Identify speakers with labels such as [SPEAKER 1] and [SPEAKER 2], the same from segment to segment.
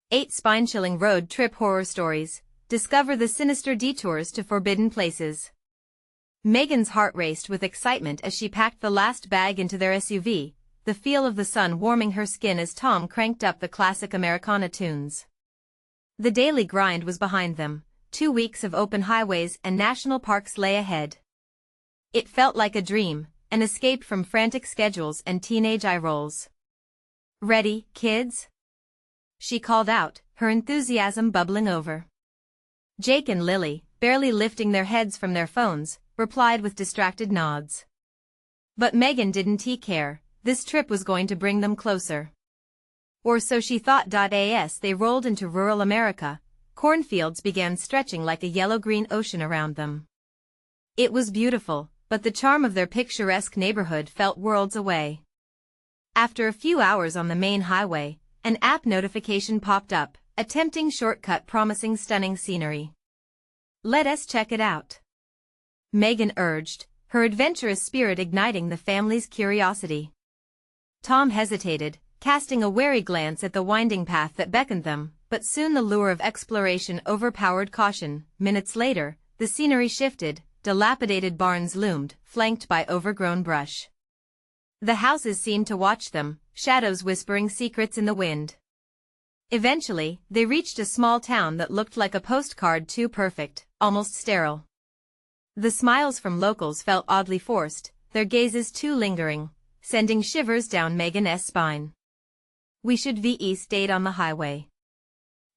[SPEAKER 1] 8 spine-chilling road trip horror stories. Discover the sinister detours to forbidden places. Megan's heart raced with excitement as she packed the last bag into their SUV, the feel of the sun warming her skin as Tom cranked up the classic Americana tunes. The daily grind was behind them. 2 weeks of open highways and national parks lay ahead. It felt like a dream, an escape from frantic schedules and teenage eye rolls. "Ready, kids?" she called out, her enthusiasm bubbling over. Jake and Lily, barely lifting their heads from their phones, replied with distracted nods. But Megan didn't care. This trip was going to bring them closer. Or so she thought. As they rolled into rural America, cornfields began stretching like a yellow-green ocean around them. It was beautiful, but the charm of their picturesque neighborhood felt worlds away. After a few hours on the main highway, an app notification popped up, a tempting shortcut promising stunning scenery. "Let us check it out," Megan urged, her adventurous spirit igniting the family's curiosity. Tom hesitated, casting a wary glance at the winding path that beckoned them, but soon the lure of exploration overpowered caution. Minutes later, the scenery shifted, dilapidated barns loomed, flanked by overgrown brush. The houses seemed to watch them, shadows whispering secrets in the wind. Eventually, they reached a small town that looked like a postcard too perfect, almost sterile. The smiles from locals felt oddly forced, their gazes too lingering, sending shivers down Megan's spine. "We should VE stayed on the highway."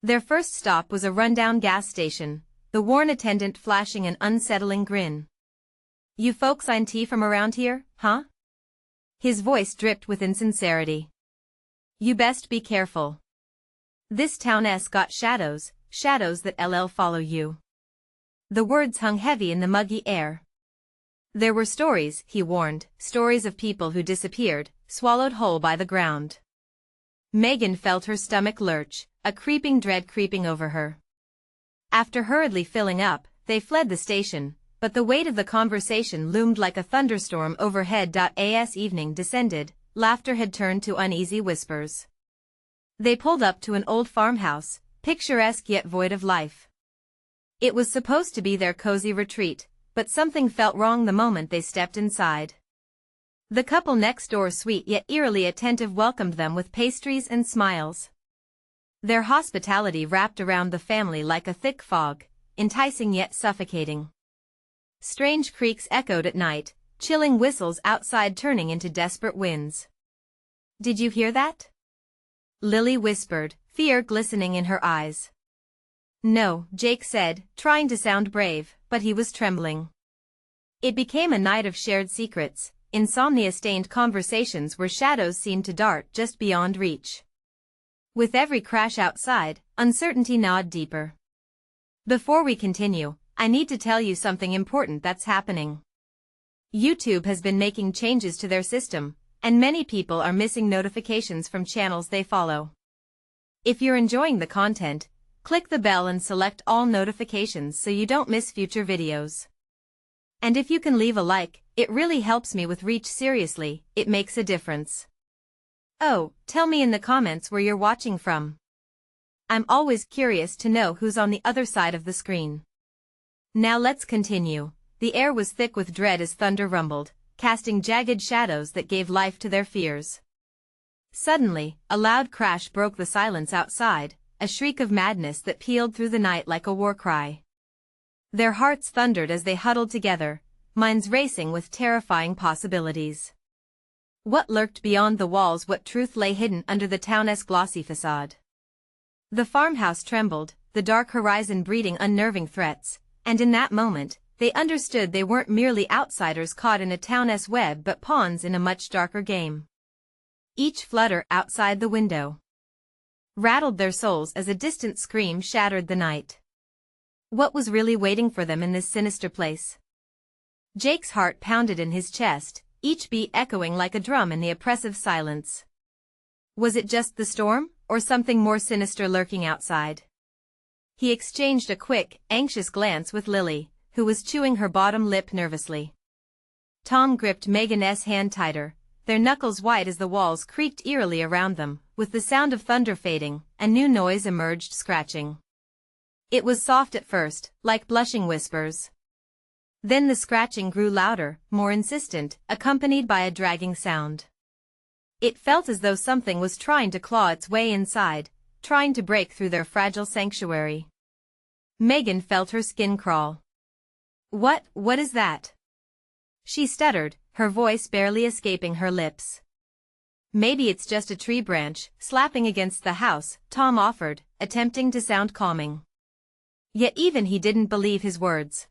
[SPEAKER 1] Their first stop was a rundown gas station, the worn attendant flashing an unsettling grin. "You folks ain't from around here, huh?" His voice dripped with insincerity. "You best be careful. This town's got shadows that LL follow you." The words hung heavy in the muggy air. There were stories, he warned, stories of people who disappeared, swallowed whole by the ground. Megan felt her stomach lurch, a creeping dread creeping over her. After hurriedly filling up, they fled the station, but the weight of the conversation loomed like a thunderstorm overhead. As evening descended, laughter had turned to uneasy whispers. They pulled up to an old farmhouse, picturesque yet void of life. It was supposed to be their cozy retreat, but something felt wrong the moment they stepped inside. The couple next door, sweet yet eerily attentive, welcomed them with pastries and smiles. Their hospitality wrapped around the family like a thick fog, enticing yet suffocating. Strange creaks echoed at night, chilling whistles outside turning into desperate winds. "Did you hear that?" Lily whispered, fear glistening in her eyes. "No," Jake said, trying to sound brave, but he was trembling. It became a night of shared secrets, insomnia-stained conversations where shadows seemed to dart just beyond reach. With every crash outside, uncertainty gnawed deeper. "Before we continue, I need to tell you something important that's happening. YouTube has been making changes to their system, and many people are missing notifications from channels they follow. If you're enjoying the content, click the bell and select all notifications so you don't miss future videos. And if you can leave a like, it really helps me with reach. Seriously, it makes a difference. Oh, tell me in the comments where you're watching from. I'm always curious to know who's on the other side of the screen." Now let's continue. The air was thick with dread as thunder rumbled, casting jagged shadows that gave life to their fears. Suddenly, a loud crash broke the silence outside, a shriek of madness that pealed through the night like a war cry. Their hearts thundered as they huddled together, minds racing with terrifying possibilities. What lurked beyond the walls? What truth lay hidden under the town's glossy facade? The farmhouse trembled, the dark horizon breeding unnerving threats, and in that moment, they understood they weren't merely outsiders caught in a town's web but pawns in a much darker game. Each flutter outside the window rattled their souls as a distant scream shattered the night. What was really waiting for them in this sinister place? Jake's heart pounded in his chest, each beat echoing like a drum in the oppressive silence. Was it just the storm, or something more sinister lurking outside? He exchanged a quick, anxious glance with Lily, who was chewing her bottom lip nervously. Tom gripped Megan's hand tighter, their knuckles white as the walls creaked eerily around them. With the sound of thunder fading, a new noise emerged, scratching. It was soft at first, like blushing whispers. Then the scratching grew louder, more insistent, accompanied by a dragging sound. It felt as though something was trying to claw its way inside, trying to break through their fragile sanctuary. Megan felt her skin crawl. What is that? She stuttered, her voice barely escaping her lips. Maybe it's just a tree branch, slapping against the house, Tom offered, attempting to sound calming. Yet even he didn't believe his words.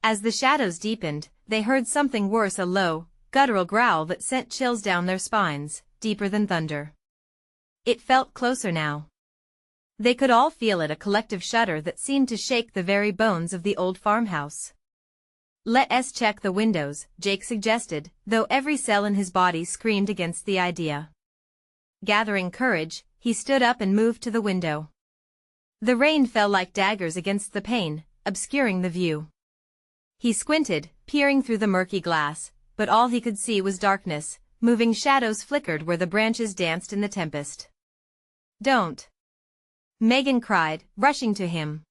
[SPEAKER 1] As the shadows deepened, they heard something worse, a low, guttural growl that sent chills down their spines, deeper than thunder. It felt closer now. They could all feel it, a collective shudder that seemed to shake the very bones of the old farmhouse. "Let's check the windows," Jake suggested, though every cell in his body screamed against the idea. Gathering courage, he stood up and moved to the window. The rain fell like daggers against the pane, obscuring the view. He squinted, peering through the murky glass, but all he could see was darkness. Moving shadows flickered where the branches danced in the tempest. "Don't!" Megan cried, rushing to him.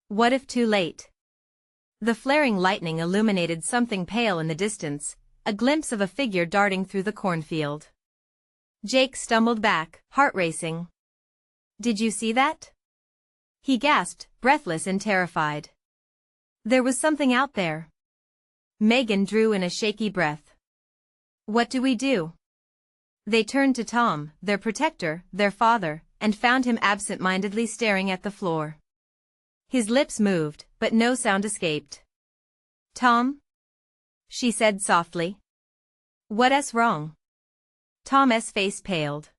[SPEAKER 1] What if too late? The flaring lightning illuminated something pale in the distance, a glimpse of a figure darting through the cornfield. Jake stumbled back, heart racing. "Did you see that?" He gasped, breathless and terrified. There was something out there. Megan drew in a shaky breath. "What do we do?" They turned to Tom, their protector, their father, and found him absent-mindedly staring at the floor. His lips moved, but no sound escaped. "Tom?" she said softly. "What's wrong?" Tom's face paled.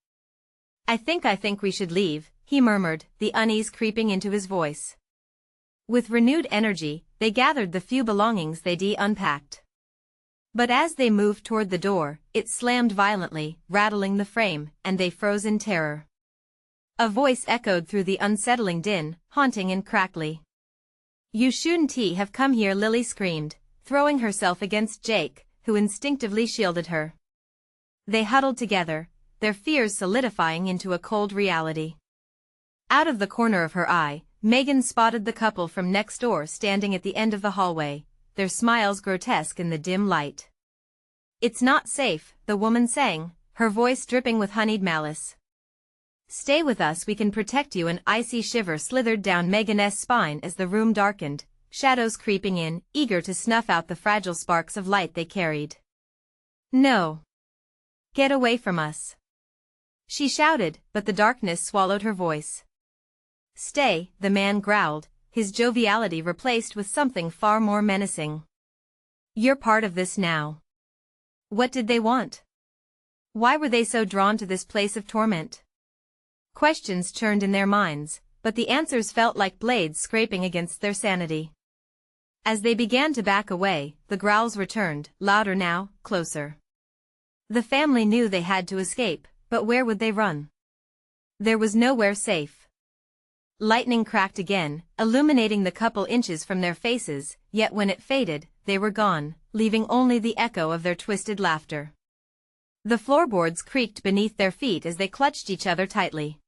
[SPEAKER 1] I think we should leave," he murmured, the unease creeping into his voice. With renewed energy, they gathered the few belongings they'd unpacked. But as they moved toward the door, it slammed violently, rattling the frame, and they froze in terror. A voice echoed through the unsettling din, haunting and crackly. "You shouldn't have come here," Lily screamed, throwing herself against Jake, who instinctively shielded her. They huddled together, their fears solidifying into a cold reality. Out of the corner of her eye, Megan spotted the couple from next door standing at the end of the hallway, their smiles grotesque in the dim light. "It's not safe," the woman sang, her voice dripping with honeyed malice. "Stay with us, we can protect you." An icy shiver slithered down Megan's spine as the room darkened, shadows creeping in, eager to snuff out the fragile sparks of light they carried. "No. Get away from us," she shouted, but the darkness swallowed her voice. "Stay," the man growled, his joviality replaced with something far more menacing. "You're part of this now." What did they want? Why were they so drawn to this place of torment? Questions churned in their minds, but the answers felt like blades scraping against their sanity. As they began to back away, the growls returned, louder now, closer. The family knew they had to escape, but where would they run? There was nowhere safe. Lightning cracked again, illuminating the couple inches from their faces, yet when it faded, they were gone, leaving only the echo of their twisted laughter. The floorboards creaked beneath their feet as they clutched each other tightly.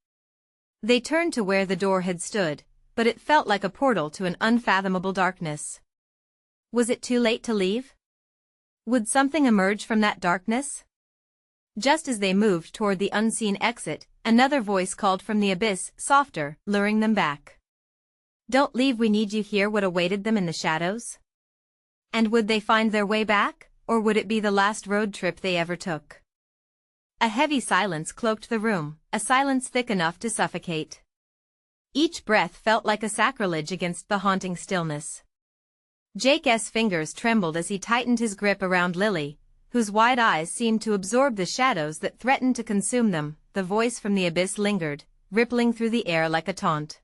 [SPEAKER 1] They turned to where the door had stood, but it felt like a portal to an unfathomable darkness. Was it too late to leave? Would something emerge from that darkness? Just as they moved toward the unseen exit, another voice called from the abyss, softer, luring them back. "Don't leave, we need you here." What awaited them in the shadows? And would they find their way back, or would it be the last road trip they ever took? A heavy silence cloaked the room, a silence thick enough to suffocate. Each breath felt like a sacrilege against the haunting stillness. Jake's fingers trembled as he tightened his grip around Lily, whose wide eyes seemed to absorb the shadows that threatened to consume them. The voice from the abyss lingered, rippling through the air like a taunt.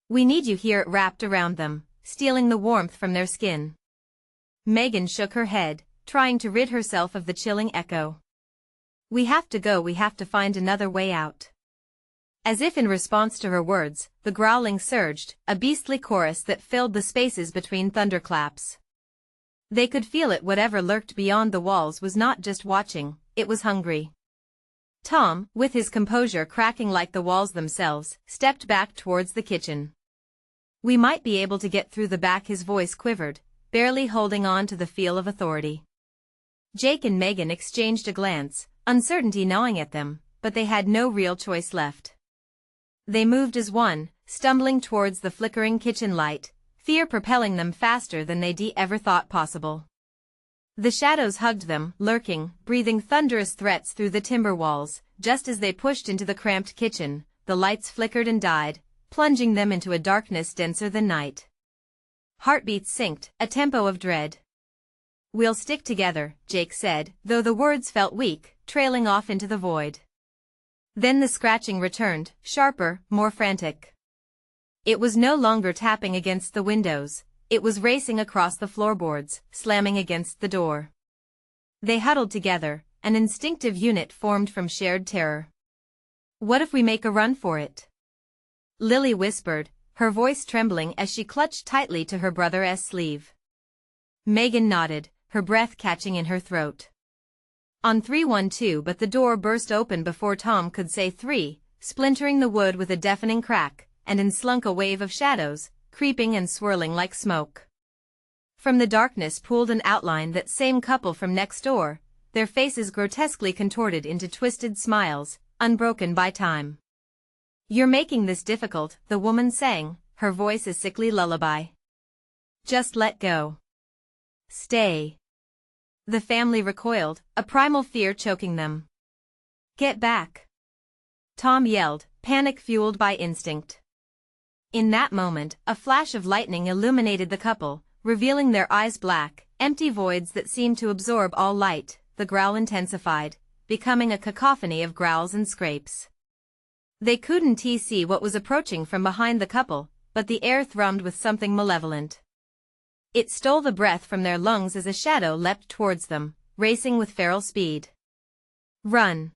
[SPEAKER 1] "We need you here," it wrapped around them, stealing the warmth from their skin. Megan shook her head, trying to rid herself of the chilling echo. "We have to go, we have to find another way out." As if in response to her words, the growling surged, a beastly chorus that filled the spaces between thunderclaps. They could feel it. Whatever lurked beyond the walls was not just watching, it was hungry. Tom, with his composure cracking like the walls themselves, stepped back towards the kitchen. "We might be able to get through the back." His voice quivered, barely holding on to the feel of authority. Jake and Megan exchanged a glance, uncertainty gnawing at them, but they had no real choice left. They moved as one, stumbling towards the flickering kitchen light, fear propelling them faster than they'd ever thought possible. The shadows hugged them, lurking, breathing thunderous threats through the timber walls. Just as they pushed into the cramped kitchen, the lights flickered and died, plunging them into a darkness denser than night. Heartbeats synced, a tempo of dread. "We'll stick together," Jake said, though the words felt weak, trailing off into the void. Then the scratching returned, sharper, more frantic. It was no longer tapping against the windows, it was racing across the floorboards, slamming against the door. They huddled together, an instinctive unit formed from shared terror. "What if we make a run for it?" Lily whispered, her voice trembling as she clutched tightly to her brother's sleeve. Megan nodded, her breath catching in her throat. On 312, but the door burst open before Tom could say three, splintering the wood with a deafening crack, and in slunk a wave of shadows, creeping and swirling like smoke. From the darkness pooled an outline, that same couple from next door, their faces grotesquely contorted into twisted smiles, unbroken by time. "You're making this difficult," the woman sang, her voice a sickly lullaby. "Just let go. Stay." The family recoiled, a primal fear choking them. "Get back!" Tom yelled, panic fueled by instinct. In that moment, a flash of lightning illuminated the couple, revealing their eyes black, empty voids that seemed to absorb all light. The growl intensified, becoming a cacophony of growls and scrapes. They couldn't see what was approaching from behind the couple, but the air thrummed with something malevolent. It stole the breath from their lungs as a shadow leapt towards them, racing with feral speed. "Run!"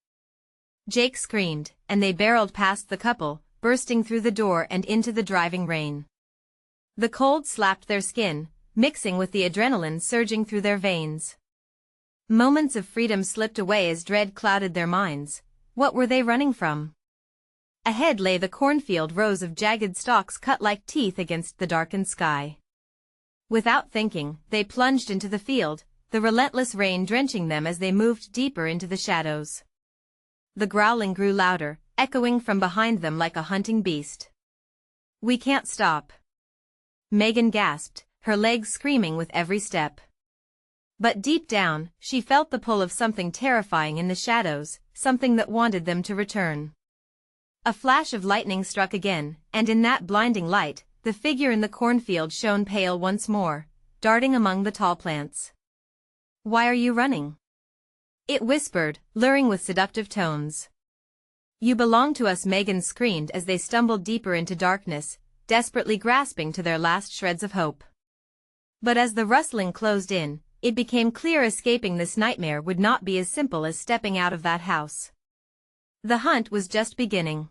[SPEAKER 1] Jake screamed, and they barreled past the couple, bursting through the door and into the driving rain. The cold slapped their skin, mixing with the adrenaline surging through their veins. Moments of freedom slipped away as dread clouded their minds. What were they running from? Ahead lay the cornfield, rows of jagged stalks cut like teeth against the darkened sky. Without thinking, they plunged into the field, the relentless rain drenching them as they moved deeper into the shadows. The growling grew louder, echoing from behind them like a hunting beast. "We can't stop," Megan gasped, her legs screaming with every step. But deep down, she felt the pull of something terrifying in the shadows, something that wanted them to return. A flash of lightning struck again, and in that blinding light, the figure in the cornfield shone pale once more, darting among the tall plants. "Why are you running?" it whispered, luring with seductive tones. "You belong to us," Megan screamed as they stumbled deeper into darkness, desperately grasping to their last shreds of hope. But as the rustling closed in, it became clear escaping this nightmare would not be as simple as stepping out of that house. The hunt was just beginning.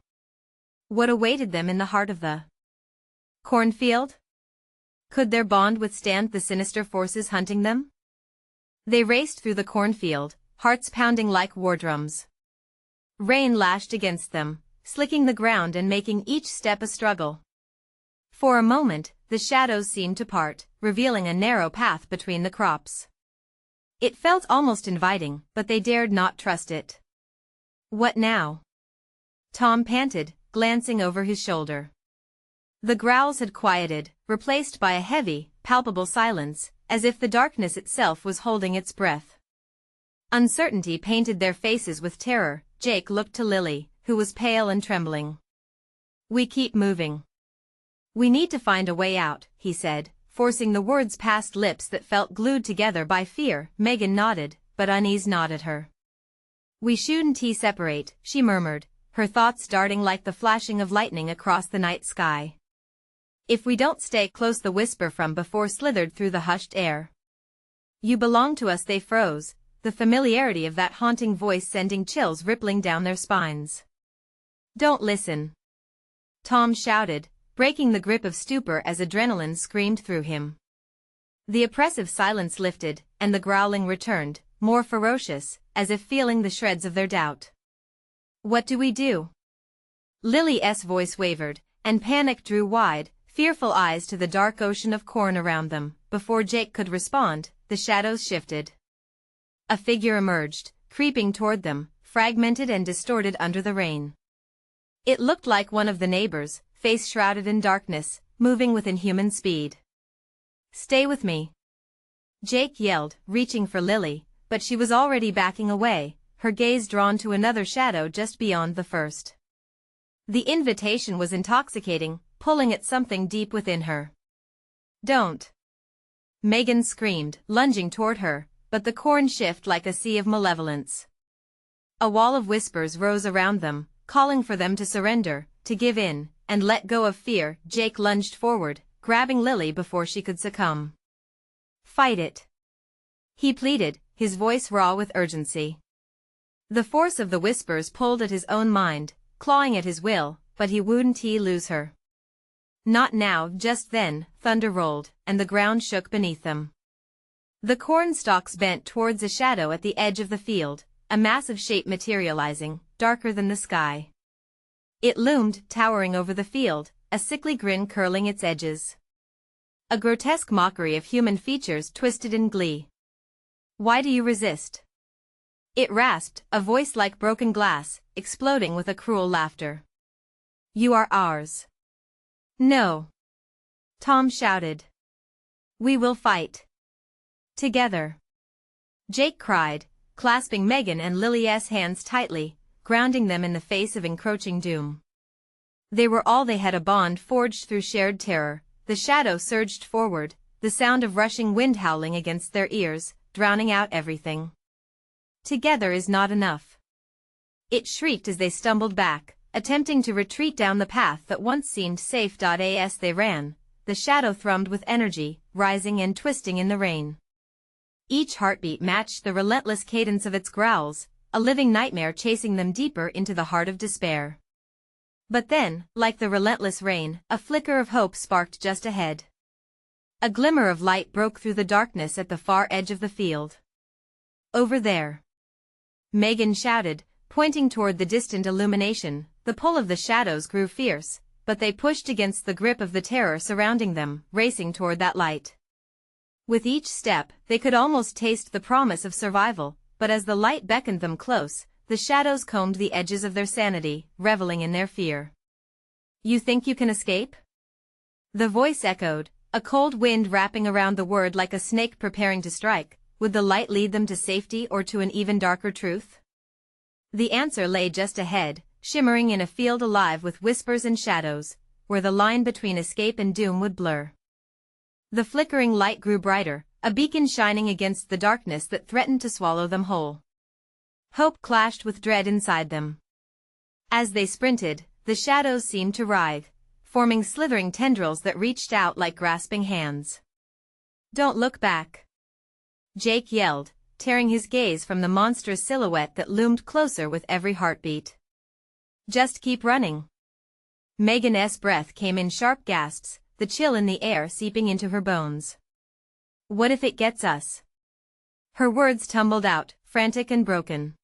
[SPEAKER 1] What awaited them in the heart of the cornfield? Could their bond withstand the sinister forces hunting them? They raced through the cornfield, hearts pounding like war drums. Rain lashed against them, slicking the ground and making each step a struggle. For a moment, the shadows seemed to part, revealing a narrow path between the crops. It felt almost inviting, but they dared not trust it. "What now?" Tom panted, glancing over his shoulder. The growls had quieted, replaced by a heavy, palpable silence, as if the darkness itself was holding its breath. Uncertainty painted their faces with terror. Jake looked to Lily, who was pale and trembling. "We keep moving. We need to find a way out," he said, forcing the words past lips that felt glued together by fear. Megan nodded, but unease gnawed at her. "We shouldn't separate," she murmured, her thoughts darting like the flashing of lightning across the night sky. "If we don't stay close," the whisper from before slithered through the hushed air. "You belong to us." They froze, the familiarity of that haunting voice sending chills rippling down their spines. "Don't listen," Tom shouted, breaking the grip of stupor as adrenaline screamed through him. The oppressive silence lifted, and the growling returned, more ferocious, as if feeling the shreds of their doubt. What do we do? Lily's voice wavered, and panic drew wide, fearful eyes to the dark ocean of corn around them. Before Jake could respond, the shadows shifted. A figure emerged, creeping toward them, fragmented and distorted under the rain. It looked like one of the neighbors, face shrouded in darkness, moving with inhuman speed. "Stay with me," Jake yelled, reaching for Lily, but she was already backing away, her gaze drawn to another shadow just beyond the first. The invitation was intoxicating, pulling at something deep within her. "Don't!" Megan screamed, lunging toward her, but the corn shifted like a sea of malevolence. A wall of whispers rose around them, calling for them to surrender, to give in, and let go of fear. Jake lunged forward, grabbing Lily before she could succumb. "Fight it," he pleaded, his voice raw with urgency. The force of the whispers pulled at his own mind, clawing at his will, but he wouldn't lose her. Not now. Just then, thunder rolled, and the ground shook beneath them. The corn stalks bent towards a shadow at the edge of the field, a massive shape materializing, darker than the sky. It loomed, towering over the field, a sickly grin curling its edges. A grotesque mockery of human features twisted in glee. "Why do you resist?" It rasped, a voice like broken glass, exploding with a cruel laughter. "You are ours." "No," Tom shouted. "We will fight. Together," Jake cried, clasping Megan and Lily's hands tightly, grounding them in the face of encroaching doom. They were all they had, a bond forged through shared terror. The shadow surged forward, the sound of rushing wind howling against their ears, drowning out everything. "Together is not enough," it shrieked as they stumbled back, attempting to retreat down the path that once seemed safe. As they ran, the shadow thrummed with energy, rising and twisting in the rain. Each heartbeat matched the relentless cadence of its growls, a living nightmare chasing them deeper into the heart of despair. But then, like the relentless rain, a flicker of hope sparked just ahead. A glimmer of light broke through the darkness at the far edge of the field. "Over there," Megan shouted, pointing toward the distant illumination. The pull of the shadows grew fierce, but they pushed against the grip of the terror surrounding them, racing toward that light. With each step, they could almost taste the promise of survival, but as the light beckoned them close, the shadows combed the edges of their sanity, reveling in their fear. "You think you can escape?" The voice echoed, a cold wind wrapping around the word like a snake preparing to strike. Would the light lead them to safety or to an even darker truth? The answer lay just ahead, shimmering in a field alive with whispers and shadows, where the line between escape and doom would blur. The flickering light grew brighter, a beacon shining against the darkness that threatened to swallow them whole. Hope clashed with dread inside them. As they sprinted, the shadows seemed to writhe, forming slithering tendrils that reached out like grasping hands. "Don't look back," Jake yelled, tearing his gaze from the monstrous silhouette that loomed closer with every heartbeat. "Just keep running." Megan's breath came in sharp gasps, the chill in the air seeping into her bones. "What if it gets us?" Her words tumbled out, frantic and broken.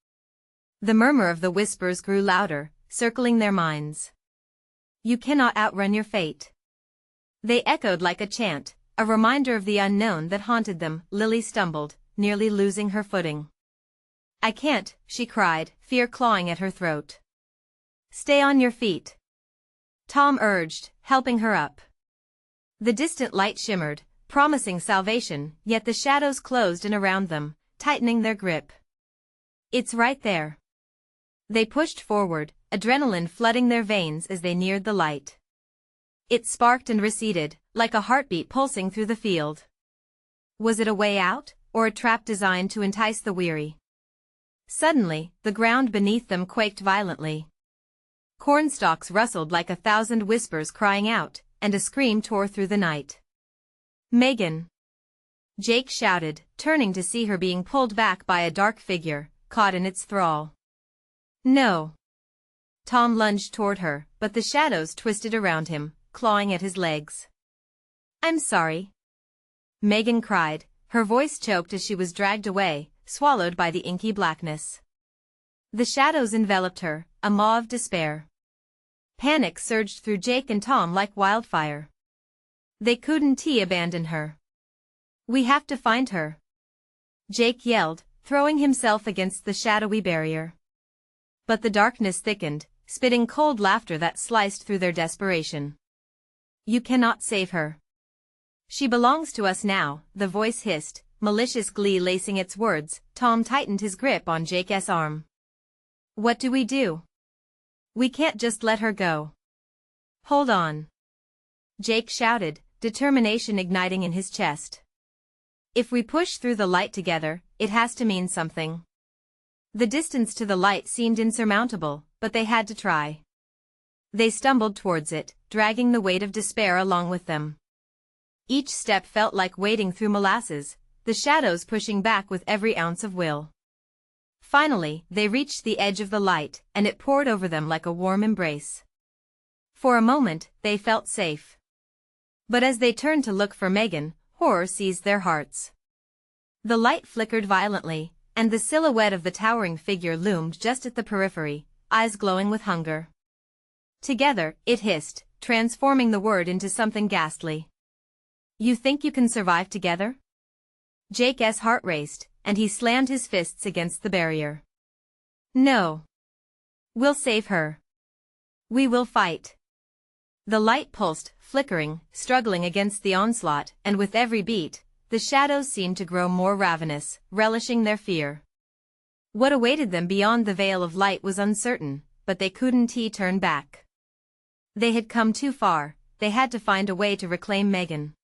[SPEAKER 1] The murmur of the whispers grew louder, circling their minds. "You cannot outrun your fate." They echoed like a chant, a reminder of the unknown that haunted them. Lily stumbled, nearly losing her footing. "I can't," she cried, fear clawing at her throat. "Stay on your feet," Tom urged, helping her up. The distant light shimmered, promising salvation, yet the shadows closed in around them, tightening their grip. "It's right there." They pushed forward, adrenaline flooding their veins as they neared the light. It sparked and receded, like a heartbeat pulsing through the field. Was it a way out, or a trap designed to entice the weary? Suddenly, the ground beneath them quaked violently. Cornstalks rustled like 1,000 whispers crying out, and a scream tore through the night. "Megan!" Jake shouted, turning to see her being pulled back by a dark figure, caught in its thrall. "No." Tom lunged toward her, but the shadows twisted around him, clawing at his legs. "I'm sorry." Megan cried, her voice choked as she was dragged away, swallowed by the inky blackness. The shadows enveloped her, a maw of despair. Panic surged through Jake and Tom like wildfire. They couldn't abandon her. "We have to find her," Jake yelled, throwing himself against the shadowy barrier. But the darkness thickened, spitting cold laughter that sliced through their desperation. "You cannot save her. She belongs to us now," the voice hissed, malicious glee lacing its words. Tom tightened his grip on Jake's arm. "What do we do? We can't just let her go." "Hold on," Jake shouted, determination igniting in his chest. "If we push through the light together, it has to mean something." The distance to the light seemed insurmountable, but they had to try. They stumbled towards it, dragging the weight of despair along with them. Each step felt like wading through molasses, the shadows pushing back with every ounce of will. Finally, they reached the edge of the light, and it poured over them like a warm embrace. For a moment, they felt safe. But as they turned to look for Megan, horror seized their hearts. The light flickered violently, and the silhouette of the towering figure loomed just at the periphery, eyes glowing with hunger. "Together," it hissed, transforming the word into something ghastly. "You think you can survive together?" Jake's heart raced, and he slammed his fists against the barrier. "No. We'll save her. We will fight." The light pulsed, flickering, struggling against the onslaught, and with every beat, the shadows seemed to grow more ravenous, relishing their fear. What awaited them beyond the veil of light was uncertain, but they couldn't turn back. They had come too far, they had to find a way to reclaim Megan.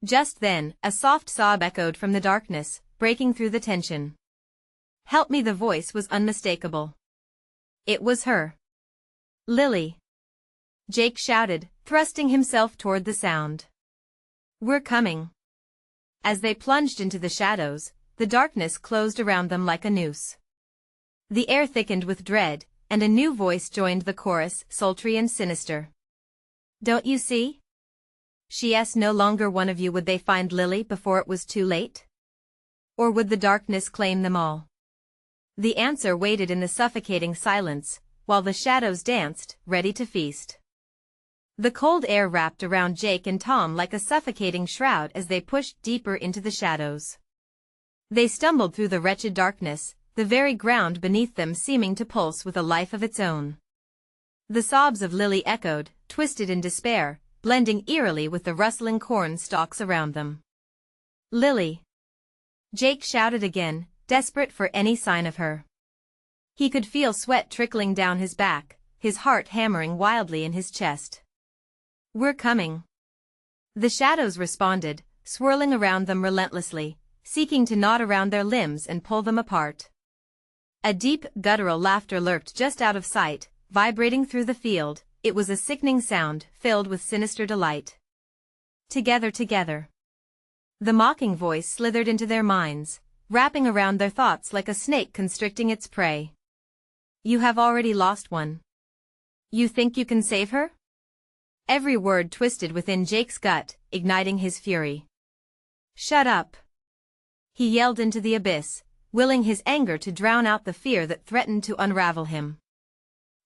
[SPEAKER 1] Just then, a soft sob echoed from the darkness, breaking through the tension. "Help me!" The voice was unmistakable. It was her. "Lily!" Jake shouted, thrusting himself toward the sound. "We're coming." As they plunged into the shadows, the darkness closed around them like a noose. The air thickened with dread, and a new voice joined the chorus, sultry and sinister. "Don't you see? She's no longer one of you." Would they find Lily before it was too late? Or would the darkness claim them all? The answer waited in the suffocating silence, while the shadows danced, ready to feast. The cold air wrapped around Jake and Tom like a suffocating shroud as they pushed deeper into the shadows. They stumbled through the wretched darkness, the very ground beneath them seeming to pulse with a life of its own. The sobs of Lily echoed, twisted in despair, blending eerily with the rustling corn stalks around them. "Lily!" Jake shouted again, desperate for any sign of her. He could feel sweat trickling down his back, his heart hammering wildly in his chest. "We're coming." The shadows responded, swirling around them relentlessly, seeking to knot around their limbs and pull them apart. A deep, guttural laughter lurked just out of sight, vibrating through the field. It was a sickening sound, filled with sinister delight. "Together, together." The mocking voice slithered into their minds, wrapping around their thoughts like a snake constricting its prey. "You have already lost one. You think you can save her?" Every word twisted within Jake's gut, igniting his fury. "Shut up!" he yelled into the abyss, willing his anger to drown out the fear that threatened to unravel him.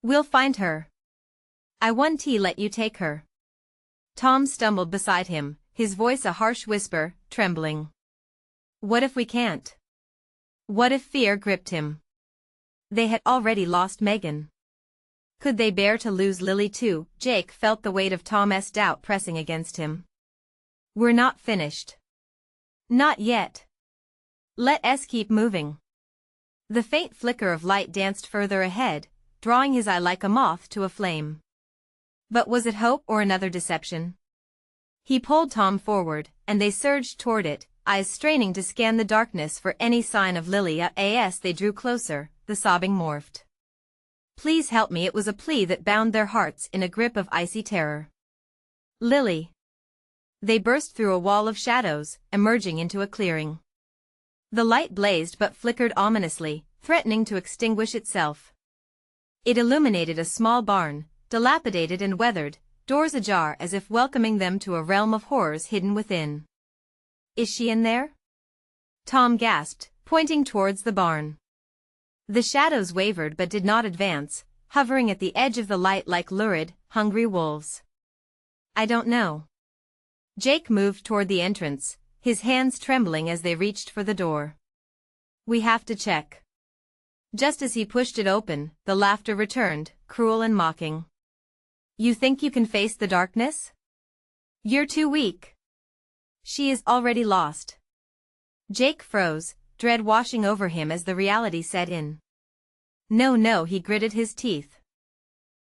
[SPEAKER 1] "We'll find her. I won't let you take her." Tom stumbled beside him, his voice a harsh whisper, trembling. "What if we can't? What if fear gripped him?" They had already lost Megan. Could they bear to lose Lily too? Jake felt the weight of Tom's doubt pressing against him. "We're not finished. Not yet. Let us keep moving." The faint flicker of light danced further ahead, drawing his eye like a moth to a flame. But was it hope or another deception? He pulled Tom forward, and they surged toward it, eyes straining to scan the darkness for any sign of Lily. As they drew closer, the sobbing morphed. "Please help me!" It was a plea that bound their hearts in a grip of icy terror. "Lily!" They burst through a wall of shadows, emerging into a clearing. The light blazed but flickered ominously, threatening to extinguish itself. It illuminated a small barn, dilapidated and weathered, doors ajar as if welcoming them to a realm of horrors hidden within. Is she in there? Tom gasped, pointing towards the barn. The shadows wavered but did not advance, hovering at the edge of the light like lurid, hungry wolves. I don't know. Jake moved toward the entrance, his hands trembling as they reached for the door. We have to check. Just as he pushed it open, the laughter returned, cruel and mocking. You think you can face the darkness? You're too weak. She is already lost. Jake froze, dread washing over him as the reality set in. No, he gritted his teeth.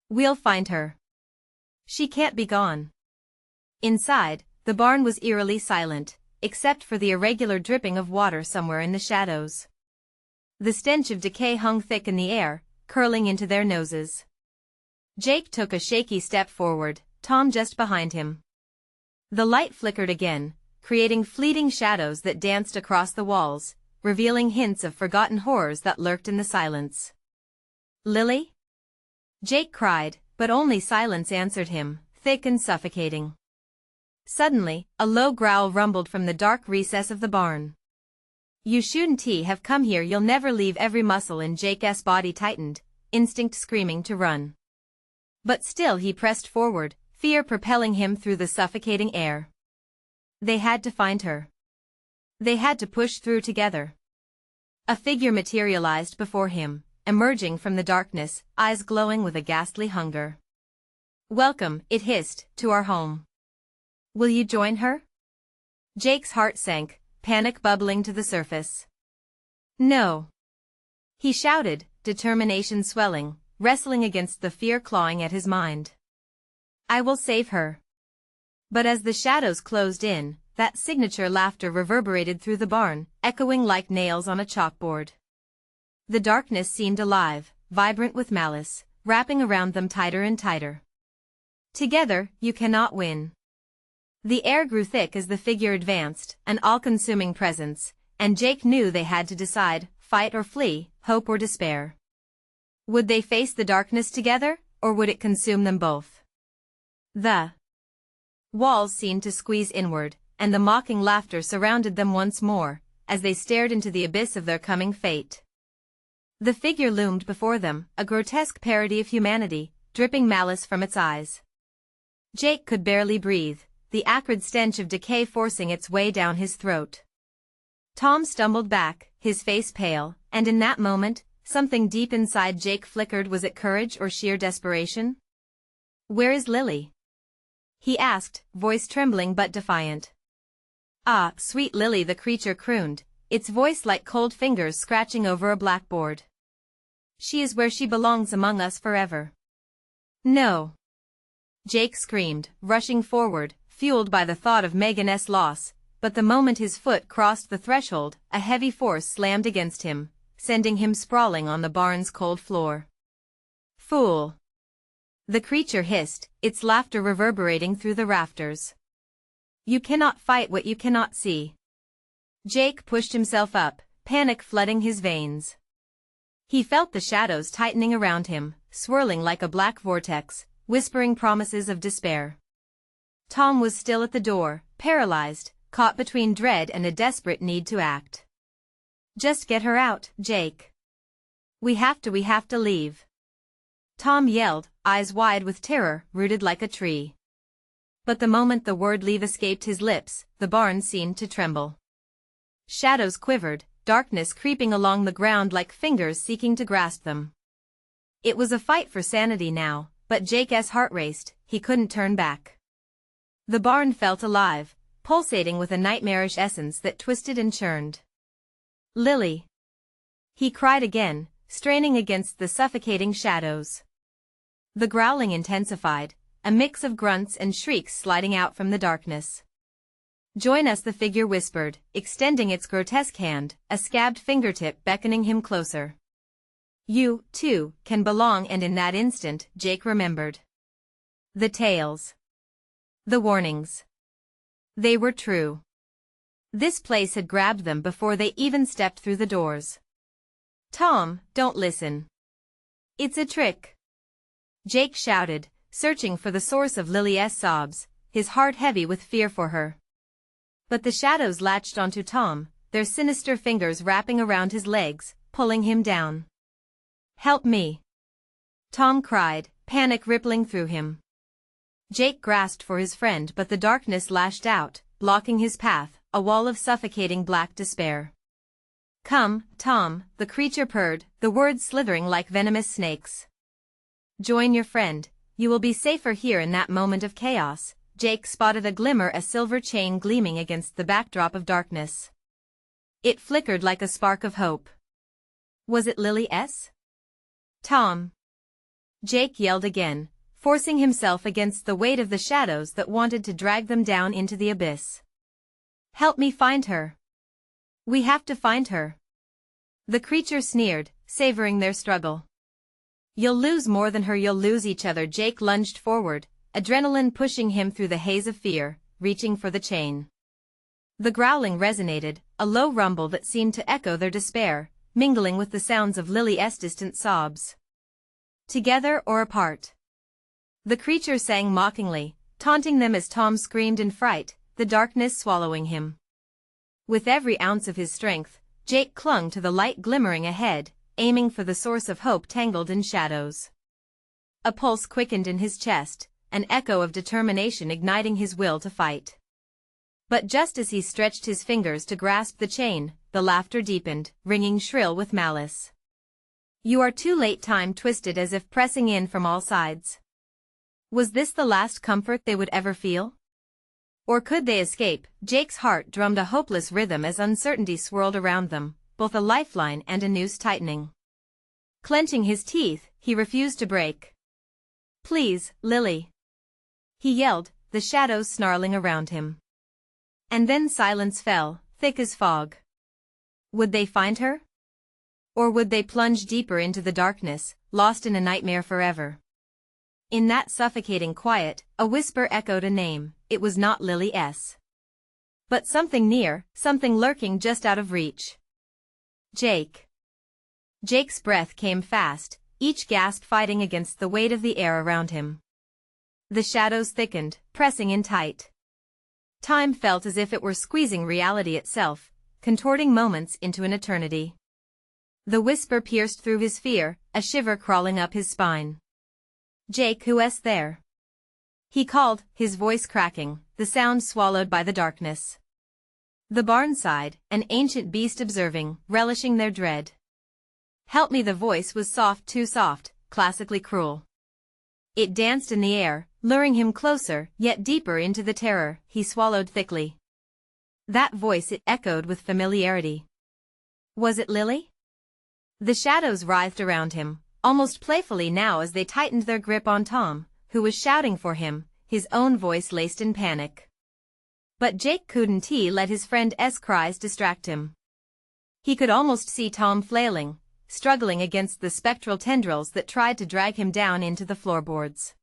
[SPEAKER 1] We'll find her. She can't be gone. Inside, the barn was eerily silent, except for the irregular dripping of water somewhere in the shadows. The stench of decay hung thick in the air, curling into their noses. Jake took a shaky step forward, Tom just behind him. The light flickered again, creating fleeting shadows that danced across the walls, revealing hints of forgotten horrors that lurked in the silence. Lily? Jake cried, but only silence answered him, thick and suffocating. Suddenly, a low growl rumbled from the dark recess of the barn. You shouldn't have come here, you'll never leave. Every muscle in Jake's body tightened, instinct screaming to run. But still he pressed forward, fear propelling him through the suffocating air. They had to find her. They had to push through together. A figure materialized before him, emerging from the darkness, eyes glowing with a ghastly hunger. Welcome, it hissed, to our home. Will you join her? Jake's heart sank, panic bubbling to the surface. No. He shouted, determination swelling, wrestling against the fear clawing at his mind. I will save her. But as the shadows closed in, that signature laughter reverberated through the barn, echoing like nails on a chalkboard. The darkness seemed alive, vibrant with malice, wrapping around them tighter and tighter. Together, you cannot win. The air grew thick as the figure advanced, an all-consuming presence, and Jake knew they had to decide, fight or flee, hope or despair. Would they face the darkness together, or would it consume them both? The walls seemed to squeeze inward, and the mocking laughter surrounded them once more, as they stared into the abyss of their coming fate. The figure loomed before them, a grotesque parody of humanity, dripping malice from its eyes. Jake could barely breathe, the acrid stench of decay forcing its way down his throat. Tom stumbled back, his face pale, and in that moment, something deep inside Jake flickered. Was it courage or sheer desperation? Where is Lily? He asked, voice trembling but defiant. Ah, sweet Lily, the creature crooned, its voice like cold fingers scratching over a blackboard. She is where she belongs, among us forever. No. Jake screamed, rushing forward, fueled by the thought of Megan's loss, but the moment his foot crossed the threshold, a heavy force slammed against him, sending him sprawling on the barn's cold floor. Fool! The creature hissed, its laughter reverberating through the rafters. You cannot fight what you cannot see. Jake pushed himself up, panic flooding his veins. He felt the shadows tightening around him, swirling like a black vortex, whispering promises of despair. Tom was still at the door, paralyzed, caught between dread and a desperate need to act. Just get her out, Jake. We have to leave. Tom yelled, eyes wide with terror, rooted like a tree. But the moment the word leave escaped his lips, the barn seemed to tremble. Shadows quivered, darkness creeping along the ground like fingers seeking to grasp them. It was a fight for sanity now, but Jake's heart raced, he couldn't turn back. The barn felt alive, pulsating with a nightmarish essence that twisted and churned. Lily! He cried again, straining against the suffocating shadows. The growling intensified, a mix of grunts and shrieks sliding out from the darkness. Join us, the figure whispered, extending its grotesque hand, a scabbed fingertip beckoning him closer. You, too, can belong, and in that instant, Jake remembered. The tales. The warnings. They were true. This place had grabbed them before they even stepped through the doors. Tom, don't listen. It's a trick. Jake shouted, searching for the source of Lily's sobs, his heart heavy with fear for her. But the shadows latched onto Tom, their sinister fingers wrapping around his legs, pulling him down. "Help me!" Tom cried, panic rippling through him. Jake grasped for his friend, but the darkness lashed out, blocking his path, a wall of suffocating black despair. "Come, Tom," the creature purred, the words slithering like venomous snakes. "Join your friend, you will be safer here." In that moment of chaos, Jake spotted a glimmer, a silver chain gleaming against the backdrop of darkness. It flickered like a spark of hope. Was it Lily's? "Tom!" Jake yelled again, forcing himself against the weight of the shadows that wanted to drag them down into the abyss. "Help me find her. We have to find her." The creature sneered, savoring their struggle. "You'll lose more than her, you'll lose each other." Jake lunged forward, adrenaline pushing him through the haze of fear, reaching for the chain. The growling resonated, a low rumble that seemed to echo their despair, mingling with the sounds of Lily's distant sobs. "Together or apart?" The creature sang mockingly, taunting them as Tom screamed in fright, the darkness swallowing him. With every ounce of his strength, Jake clung to the light glimmering ahead, aiming for the source of hope tangled in shadows. A pulse quickened in his chest, an echo of determination igniting his will to fight. But just as he stretched his fingers to grasp the chain, the laughter deepened, ringing shrill with malice. "You are too late." Time twisted as if pressing in from all sides. Was this the last comfort they would ever feel? Or could they escape? Jake's heart drummed a hopeless rhythm as uncertainty swirled around them, both a lifeline and a noose tightening. Clenching his teeth, he refused to break. "Please, Lily!" he yelled, the shadows snarling around him. And then silence fell, thick as fog. Would they find her? Or would they plunge deeper into the darkness, lost in a nightmare forever? In that suffocating quiet, a whisper echoed a name. It was not Lily's. But something near, something lurking just out of reach. Jake. Jake's breath came fast, each gasp fighting against the weight of the air around him. The shadows thickened, pressing in tight. Time felt as if it were squeezing reality itself, contorting moments into an eternity. The whisper pierced through his fear, a shiver crawling up his spine. "Jake, who's there?" he called, his voice cracking, the sound swallowed by the darkness. The barn side, an ancient beast observing, relishing their dread. "Help me." The voice was soft, too soft, classically cruel. It danced in the air, luring him closer, yet deeper into the terror. He swallowed thickly. That voice, it echoed with familiarity. Was it Lily? The shadows writhed around him, almost playfully now as they tightened their grip on Tom, who was shouting for him, his own voice laced in panic. But Jake couldn't let his friend's cries distract him. He could almost see Tom flailing, struggling against the spectral tendrils that tried to drag him down into the floorboards.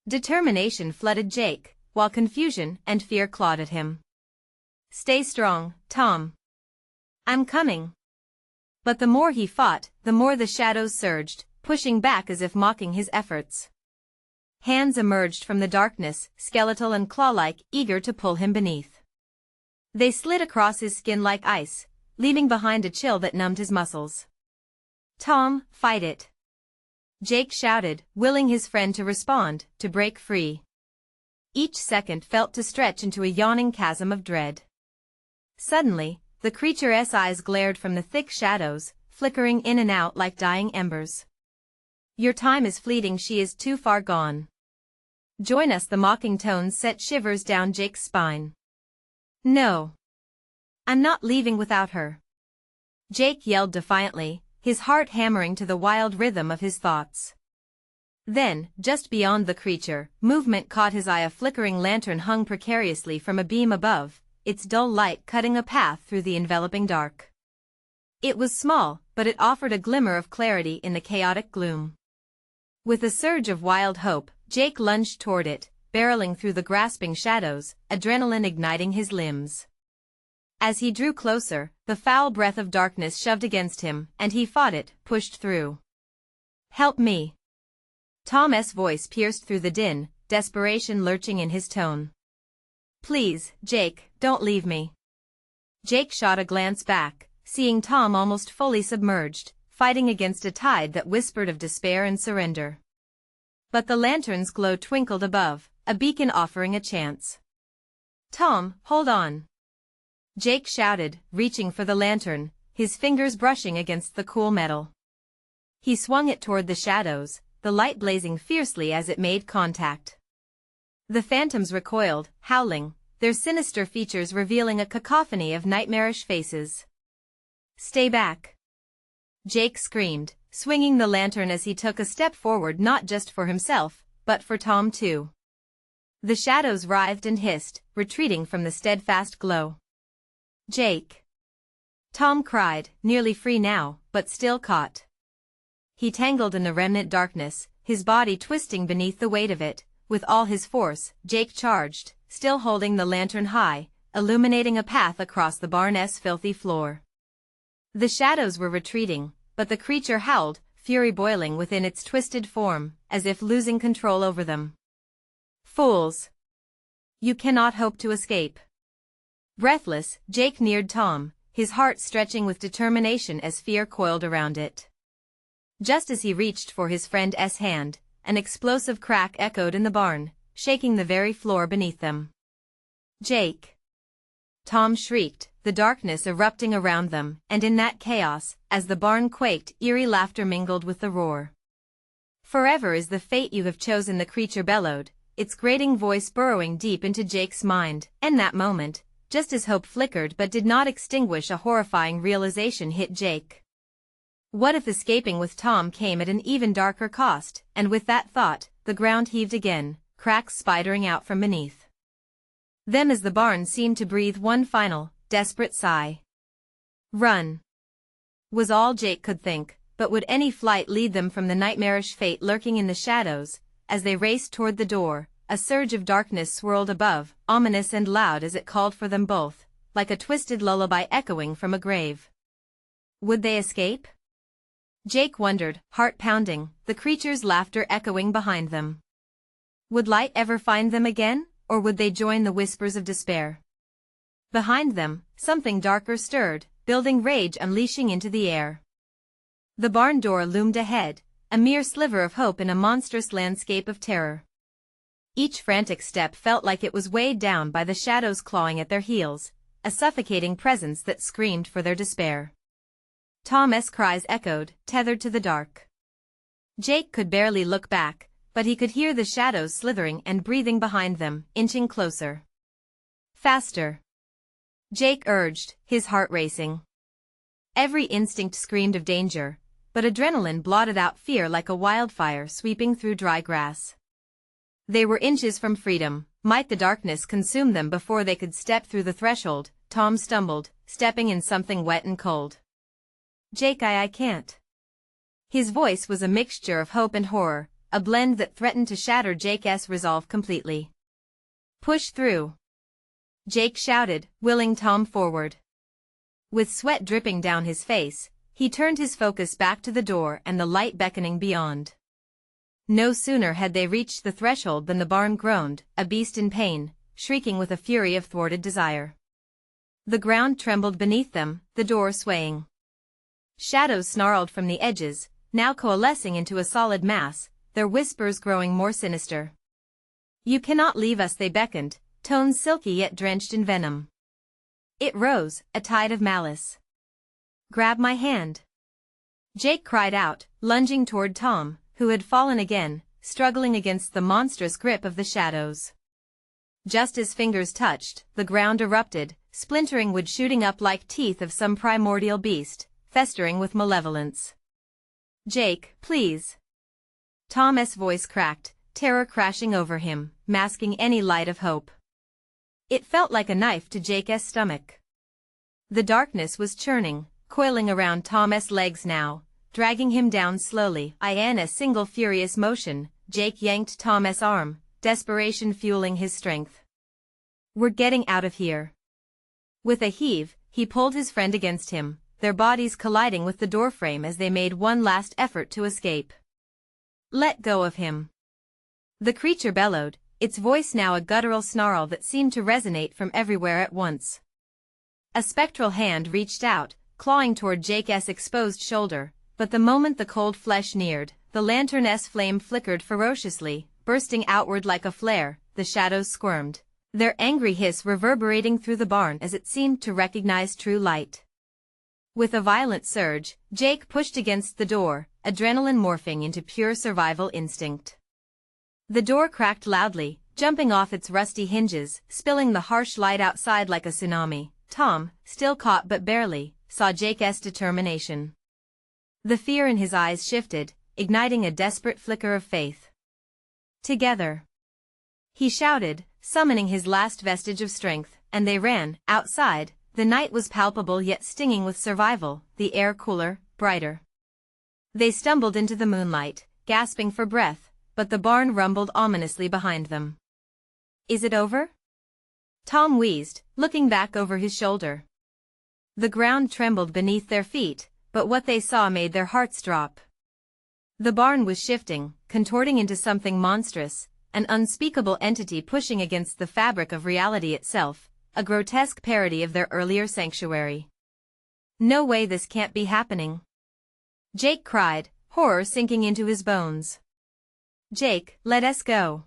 [SPEAKER 1] Determination flooded Jake, while confusion and fear clawed at him. "Stay strong, Tom. I'm coming." But the more he fought, the more the shadows surged, pushing back as if mocking his efforts. Hands emerged from the darkness, skeletal and claw-like, eager to pull him beneath. They slid across his skin like ice, leaving behind a chill that numbed his muscles. "Tom, fight it!" Jake shouted, willing his friend to respond, to break free. Each second felt to stretch into a yawning chasm of dread. Suddenly, the creature's eyes glared from the thick shadows, flickering in and out like dying embers. "Your time is fleeting. She is too far gone. Join us." The mocking tones set shivers down Jake's spine. "No. I'm not leaving without her." Jake yelled defiantly, his heart hammering to the wild rhythm of his thoughts. Then, just beyond the creature, movement caught his eye. A flickering lantern hung precariously from a beam above, its dull light cutting a path through the enveloping dark. It was small, but it offered a glimmer of clarity in the chaotic gloom. With a surge of wild hope, Jake lunged toward it, barreling through the grasping shadows, adrenaline igniting his limbs. As he drew closer, the foul breath of darkness shoved against him, and he fought it, pushed through. "Help me!" Tom's voice pierced through the din, desperation lurching in his tone. Please, Jake, don't leave me. Jake shot a glance back, seeing Tom almost fully submerged, fighting against a tide that whispered of despair and surrender. But the lantern's glow twinkled above, a beacon offering a chance. Tom, hold on. Jake shouted, reaching for the lantern, his fingers brushing against the cool metal. He swung it toward the shadows, the light blazing fiercely as it made contact. The phantoms recoiled, howling, their sinister features revealing a cacophony of nightmarish faces. Stay back. Jake screamed, swinging the lantern as he took a step forward not just for himself, but for Tom too. The shadows writhed and hissed, retreating from the steadfast glow. Jake! Tom cried, nearly free now, but still caught. He tangled in the remnant darkness, his body twisting beneath the weight of it. With all his force, Jake charged, still holding the lantern high, illuminating a path across the barn's filthy floor. The shadows were retreating, but the creature howled, fury boiling within its twisted form, as if losing control over them. Fools! You cannot hope to escape. Breathless, Jake neared Tom, his heart stretching with determination as fear coiled around it. Just as he reached for his friend's hand, an explosive crack echoed in the barn, shaking the very floor beneath them. Jake! Tom shrieked, the darkness erupting around them, and in that chaos, as the barn quaked, eerie laughter mingled with the roar. Forever is the fate you have chosen, the creature bellowed, its grating voice burrowing deep into Jake's mind, and that moment, just as hope flickered but did not extinguish, a horrifying realization hit Jake. What if escaping with Tom came at an even darker cost? And with that thought, the ground heaved again, cracks spidering out from beneath them as the barn seemed to breathe one final, desperate sigh. Run! Was all Jake could think, but would any flight lead them from the nightmarish fate lurking in the shadows? As they raced toward the door, a surge of darkness swirled above, ominous and loud as it called for them both, like a twisted lullaby echoing from a grave. Would they escape? Jake wondered, heart pounding, the creature's laughter echoing behind them. Would light ever find them again, or would they join the whispers of despair? Behind them, something darker stirred, building rage unleashing into the air. The barn door loomed ahead, a mere sliver of hope in a monstrous landscape of terror. Each frantic step felt like it was weighed down by the shadows clawing at their heels, a suffocating presence that screamed for their despair. Tom's cries echoed, tethered to the dark. Jake could barely look back, but he could hear the shadows slithering and breathing behind them, inching closer. Faster! Jake urged, his heart racing. Every instinct screamed of danger, but adrenaline blotted out fear like a wildfire sweeping through dry grass. They were inches from freedom. Might the darkness consume them before they could step through the threshold? Tom stumbled, stepping in something wet and cold. Jake, I can't. His voice was a mixture of hope and horror, a blend that threatened to shatter Jake's resolve completely. Push through! Jake shouted, willing Tom forward. With sweat dripping down his face, he turned his focus back to the door and the light beckoning beyond. No sooner had they reached the threshold than the barn groaned, a beast in pain, shrieking with a fury of thwarted desire. The ground trembled beneath them, the door swaying. Shadows snarled from the edges, now coalescing into a solid mass, their whispers growing more sinister. You cannot leave us, they beckoned, tones silky yet drenched in venom. It rose, a tide of malice. Grab my hand! Jake cried out, lunging toward Tom, who had fallen again, struggling against the monstrous grip of the shadows. Just as fingers touched, the ground erupted, splintering wood shooting up like teeth of some primordial beast, festering with malevolence. Jake, please! Tom's voice cracked, terror crashing over him, masking any light of hope. It felt like a knife to Jake's stomach. The darkness was churning, coiling around Tom's legs now, dragging him down slowly. In a single furious motion, Jake yanked Tom's arm, desperation fueling his strength. We're getting out of here. With a heave, he pulled his friend against him, their bodies colliding with the doorframe as they made one last effort to escape. Let go of him! The creature bellowed, its voice now a guttural snarl that seemed to resonate from everywhere at once. A spectral hand reached out, clawing toward Jake's exposed shoulder, but the moment the cold flesh neared, the lantern's flame flickered ferociously, bursting outward like a flare. The shadows squirmed, their angry hiss reverberating through the barn as it seemed to recognize true light. With a violent surge, Jake pushed against the door, adrenaline morphing into pure survival instinct. The door cracked loudly, jumping off its rusty hinges, spilling the harsh light outside like a tsunami. Tom, still caught but barely, saw Jake's determination. The fear in his eyes shifted, igniting a desperate flicker of faith. Together, he shouted, summoning his last vestige of strength, and they ran. Outside, the night was palpable yet stinging with survival, the air cooler, brighter. They stumbled into the moonlight, gasping for breath, but the barn rumbled ominously behind them. "Is it over?" Tom wheezed, looking back over his shoulder. The ground trembled beneath their feet, but what they saw made their hearts drop. The barn was shifting, contorting into something monstrous, an unspeakable entity pushing against the fabric of reality itself, a grotesque parody of their earlier sanctuary. "No way, this can't be happening!" Jake cried, horror sinking into his bones. "Jake, let us go!"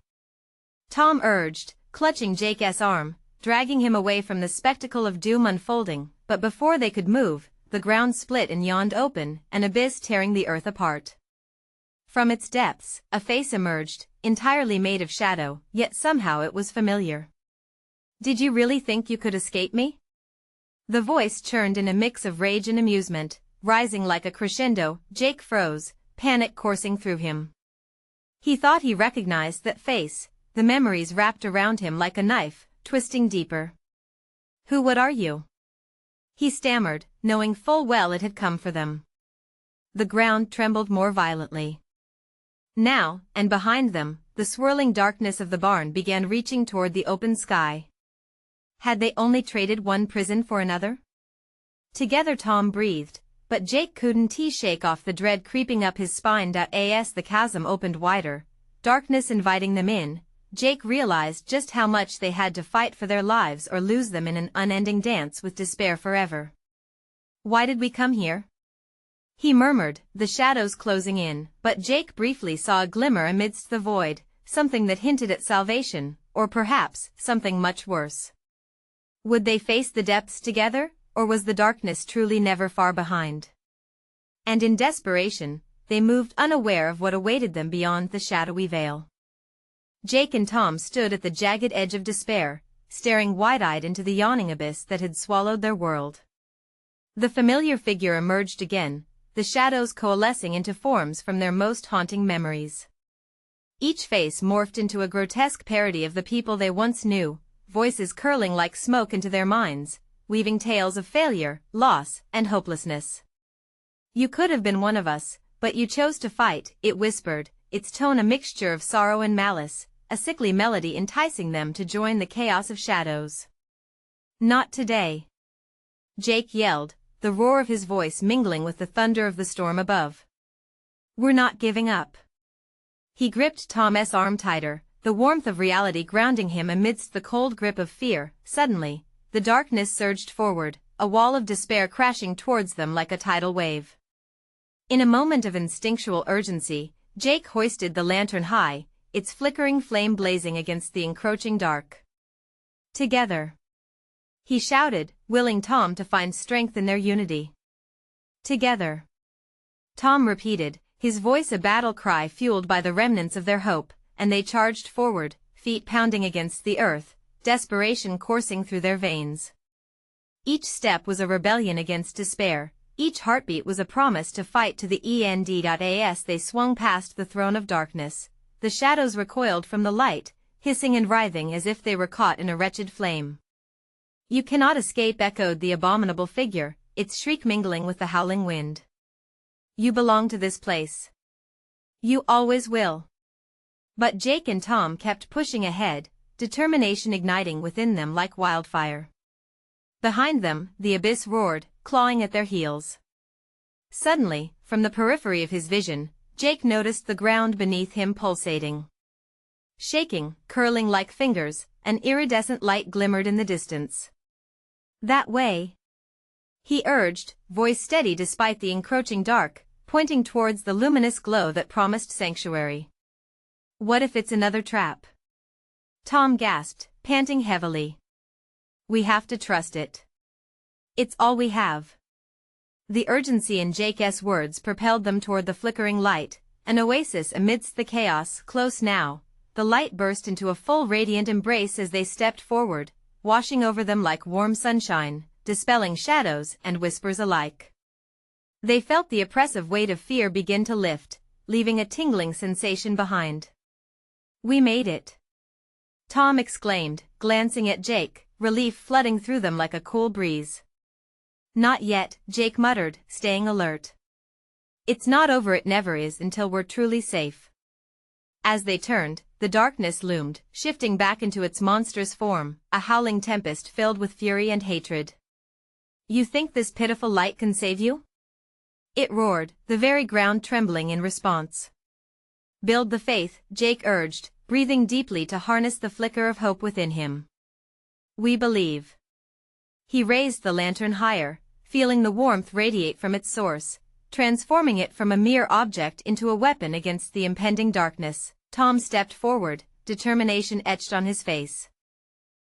[SPEAKER 1] Tom urged, clutching Jake's arm, dragging him away from the spectacle of doom unfolding, but before they could move, the ground split and yawned open, an abyss tearing the earth apart. From its depths, a face emerged, entirely made of shadow, yet somehow it was familiar. "Did you really think you could escape me?" The voice churned in a mix of rage and amusement, rising like a crescendo. Jake froze, panic coursing through him. He thought he recognized that face, the memories wrapped around him like a knife, twisting deeper. What are you?" he stammered, knowing full well it had come for them. The ground trembled more violently. Now, and behind them, the swirling darkness of the barn began reaching toward the open sky. Had they only traded one prison for another? Together Tom breathed, but Jake couldn't shake off the dread creeping up his spine. As the chasm opened wider, darkness inviting them in, Jake realized just how much they had to fight for their lives or lose them in an unending dance with despair forever. "Why did we come here?" he murmured, the shadows closing in, but Jake briefly saw a glimmer amidst the void, something that hinted at salvation, or perhaps something much worse. Would they face the depths together, or was the darkness truly never far behind? And in desperation, they moved unaware of what awaited them beyond the shadowy veil. Jake and Tom stood at the jagged edge of despair, staring wide-eyed into the yawning abyss that had swallowed their world. The familiar figure emerged again, the shadows coalescing into forms from their most haunting memories. Each face morphed into a grotesque parody of the people they once knew, voices curling like smoke into their minds, weaving tales of failure, loss, and hopelessness. "You could have been one of us, but you chose to fight," it whispered, its tone a mixture of sorrow and malice, a sickly melody enticing them to join the chaos of shadows. "Not today," Jake yelled, the roar of his voice mingling with the thunder of the storm above. "We're not giving up." He gripped Tom's arm tighter, the warmth of reality grounding him amidst the cold grip of fear. Suddenly, the darkness surged forward, a wall of despair crashing towards them like a tidal wave. In a moment of instinctual urgency, Jake hoisted the lantern high, its flickering flame blazing against the encroaching dark. "Together," he shouted, willing Tom to find strength in their unity. "Together," Tom repeated, his voice a battle cry fueled by the remnants of their hope, and they charged forward, feet pounding against the earth, desperation coursing through their veins. Each step was a rebellion against despair, each heartbeat was a promise to fight to the end. As they swung past the throne of darkness, the shadows recoiled from the light, hissing and writhing as if they were caught in a wretched flame. "You cannot escape," echoed the abominable figure, its shriek mingling with the howling wind. "You belong to this place. You always will." But Jake and Tom kept pushing ahead, determination igniting within them like wildfire. Behind them, the abyss roared, clawing at their heels. Suddenly, from the periphery of his vision, Jake noticed the ground beneath him pulsating. shaking, curling like fingers, an iridescent light glimmered in the distance. "That way," he urged, voice steady despite the encroaching dark, pointing towards the luminous glow that promised sanctuary. "What if it's another trap?" Tom gasped, panting heavily. "We have to trust it. It's all we have." The urgency in Jake's words propelled them toward the flickering light, an oasis amidst the chaos. Close now, the light burst into a full radiant embrace as they stepped forward, washing over them like warm sunshine, dispelling shadows and whispers alike. They felt the oppressive weight of fear begin to lift, leaving a tingling sensation behind. "We made it," Tom exclaimed, glancing at Jake, relief flooding through them like a cool breeze. "Not yet," Jake muttered, staying alert. "It's not over, it never is until we're truly safe." As they turned, the darkness loomed, shifting back into its monstrous form, a howling tempest filled with fury and hatred. "You think this pitiful light can save you?" it roared, the very ground trembling in response. "Build the faith," Jake urged, breathing deeply to harness the flicker of hope within him. "We believe." He raised the lantern higher, feeling the warmth radiate from its source, transforming it from a mere object into a weapon against the impending darkness. Tom stepped forward, determination etched on his face.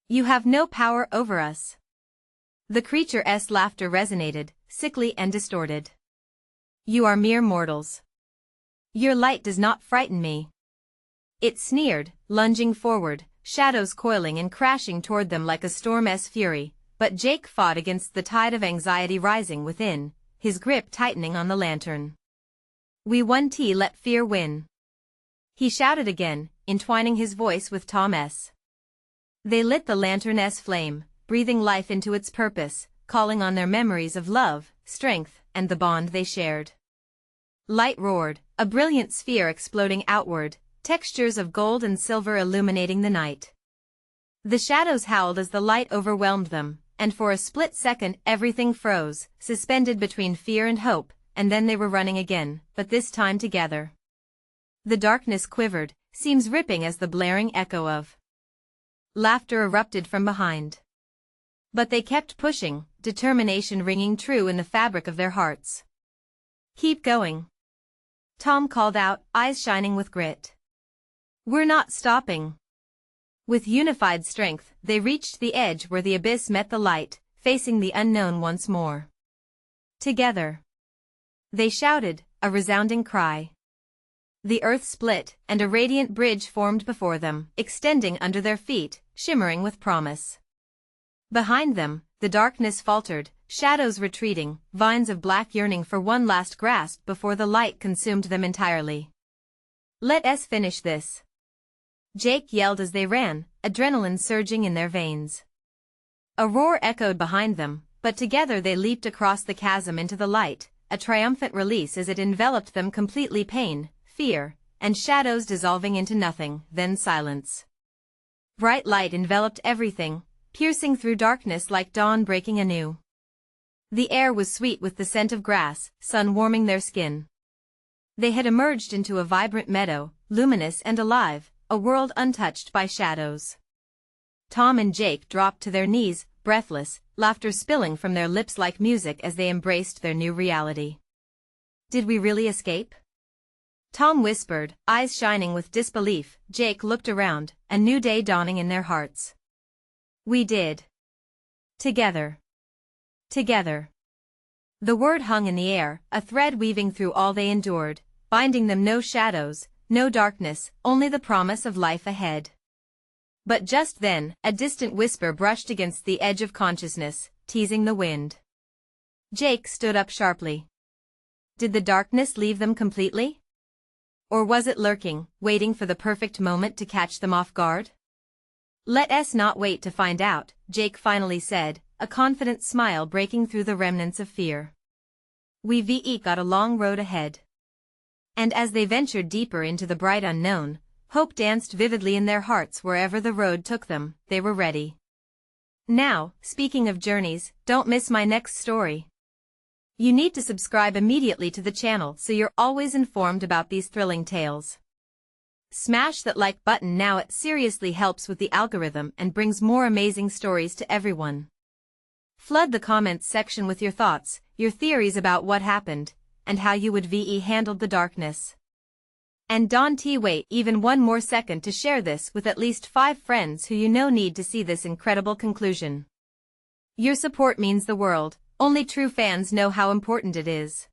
[SPEAKER 1] "You have no power over us." The creature's laughter resonated, sickly and distorted. "You are mere mortals. Your light does not frighten me." It sneered, lunging forward, shadows coiling and crashing toward them like a storm's fury, but Jake fought against the tide of anxiety rising within, his grip tightening on the lantern. "We won, let fear win," he shouted again, entwining his voice with Tom's. They lit the lantern's flame, breathing life into its purpose, calling on their memories of love, strength, and the bond they shared. Light roared, a brilliant sphere exploding outward, textures of gold and silver illuminating the night. The shadows howled as the light overwhelmed them, and for a split second everything froze, suspended between fear and hope, and then they were running again, but this time together. The darkness quivered, seams ripping as the blaring echo of laughter erupted from behind. But they kept pushing, determination ringing true in the fabric of their hearts. "Keep going," Tom called out, eyes shining with grit. "We're not stopping." With unified strength, they reached the edge where the abyss met the light, facing the unknown once more. "Together," they shouted, a resounding cry. The earth split, and a radiant bridge formed before them, extending under their feet, shimmering with promise. Behind them, the darkness faltered, shadows retreating, vines of black yearning for one last grasp before the light consumed them entirely. "Let us finish this," Jake yelled as they ran, adrenaline surging in their veins. A roar echoed behind them, but together they leaped across the chasm into the light, a triumphant release as it enveloped them completely, pain, fear, and shadows dissolving into nothing, then silence. Bright light enveloped everything, piercing through darkness like dawn breaking anew. The air was sweet with the scent of grass, sun warming their skin. They had emerged into a vibrant meadow, luminous and alive, a world untouched by shadows. Tom and Jake dropped to their knees, breathless, laughter spilling from their lips like music as they embraced their new reality. "Did we really escape?" Tom whispered, eyes shining with disbelief. Jake looked around, a new day dawning in their hearts. "We did. Together. Together." The word hung in the air, a thread weaving through all they endured, binding them no shadows, no darkness, only the promise of life ahead. But just then, a distant whisper brushed against the edge of consciousness, teasing the wind. Jake stood up sharply. Did the darkness leave them completely? Or was it lurking, waiting for the perfect moment to catch them off guard? "Let us not wait to find out," Jake finally said, a confident smile breaking through the remnants of fear. "We've got a long road ahead." And as they ventured deeper into the bright unknown, hope danced vividly in their hearts wherever the road took them. They were ready. Now, speaking of journeys, don't miss my next story. You need to subscribe immediately to the channel so you're always informed about these thrilling tales. Smash that like button now, it seriously helps with the algorithm and brings more amazing stories to everyone. Flood the comments section with your thoughts, your theories about what happened, and how you would handled the darkness. And don't wait even one more second to share this with at least 5 friends who you know need to see this incredible conclusion. Your support means the world. Only true fans know how important it is.